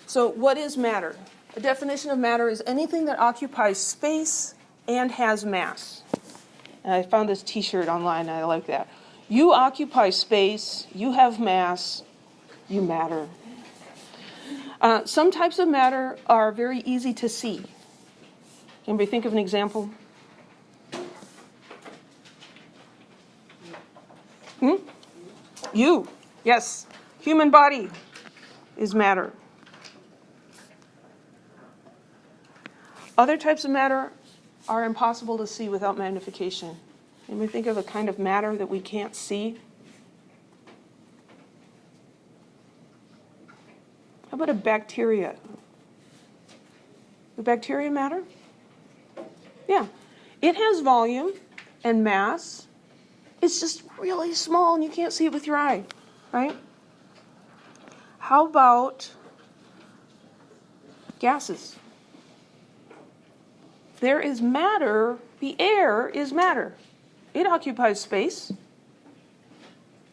So what is matter? A definition of matter is anything that occupies space and has mass. And I found this t-shirt online, and I like that. You occupy space, you have mass, you matter. Some types of matter are very easy to see. Anybody think of an example? You. Yes. Human body is matter. Other types of matter are impossible to see without magnification. Anybody think of a kind of matter that we can't see? How about a bacteria? The bacteria matter? Yeah. It has volume and mass. It's just really small and you can't see it with your eye, right? How about gases? There is matter. The air is matter. It occupies space.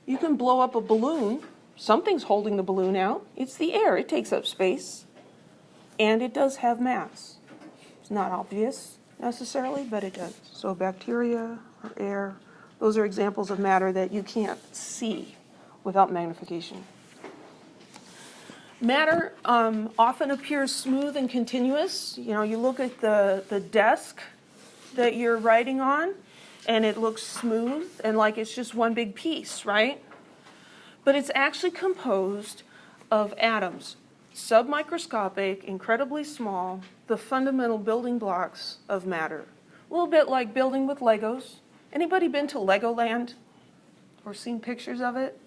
You can blow up a balloon. Something's holding the balloon out. It's the air. It takes up space. And it does have mass. It's not obvious necessarily, but it does. So bacteria or air, those are examples of matter that you can't see without magnification. Matter often appears smooth and continuous. You know, you look at the desk that you're writing on, and it looks smooth and like it's just one big piece, right? But it's actually composed of atoms, submicroscopic, incredibly small, the fundamental building blocks of matter. A little bit like building with Legos. Anybody been to Legoland or seen pictures of it?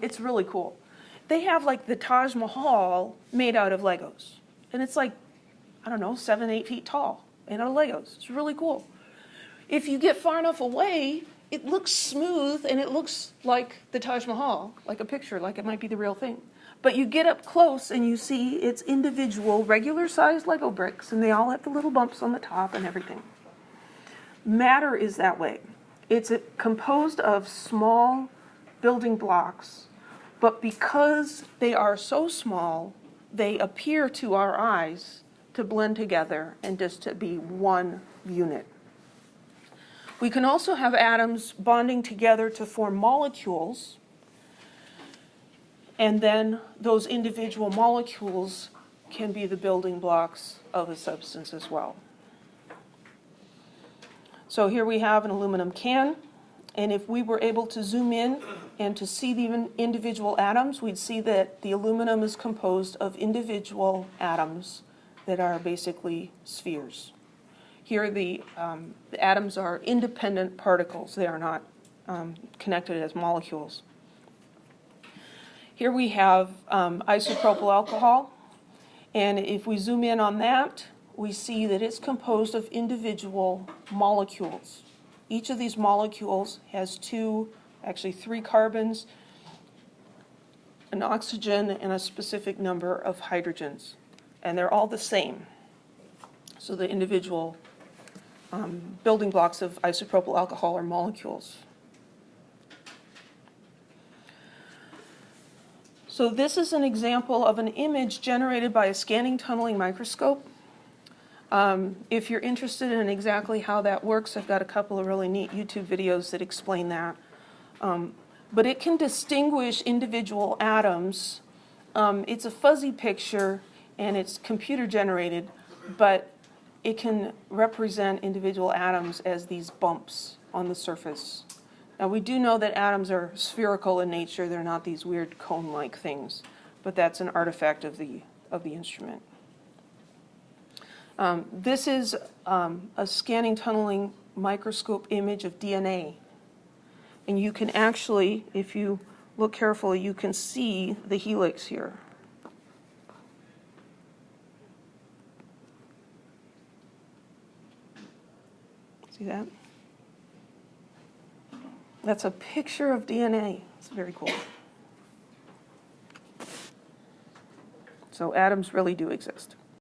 It's really cool. They have like the Taj Mahal made out of Legos. And it's like, I don't know, 7, 8 feet tall, made out of Legos. It's really cool. If you get far enough away, it looks smooth and it looks like the Taj Mahal, like a picture, like it might be the real thing. But you get up close and you see its individual regular-sized Lego bricks, and they all have the little bumps on the top and everything. Matter is that way. It's composed of small building blocks, but because they are so small, they appear to our eyes to blend together and just to be one unit. We can also have atoms bonding together to form molecules, and then those individual molecules can be the building blocks of a substance as well. So here we have an aluminum can, and if we were able to zoom in and to see the individual atoms, we'd see that the aluminum is composed of individual atoms that are basically spheres. Here the atoms are independent particles. They are not connected as molecules. Here we have isopropyl alcohol, and if we zoom in on that, we see that it's composed of individual molecules. Each of these molecules has 3 carbons, an oxygen, and a specific number of hydrogens. And they're all the same. So the individual building blocks of isopropyl alcohol are molecules. So this is an example of an image generated by a scanning tunneling microscope. If you're interested in exactly how that works, I've got a couple of really neat YouTube videos that explain that. But it can distinguish individual atoms. It's a fuzzy picture and it's computer generated, but it can represent individual atoms as these bumps on the surface. Now we do know that atoms are spherical in nature. They're not these weird cone-like things, but that's an artifact of the instrument. This is a scanning tunneling microscope image of DNA. And you can actually, if you look carefully, you can see the helix here. See that? That's a picture of DNA. It's very cool. So atoms really do exist.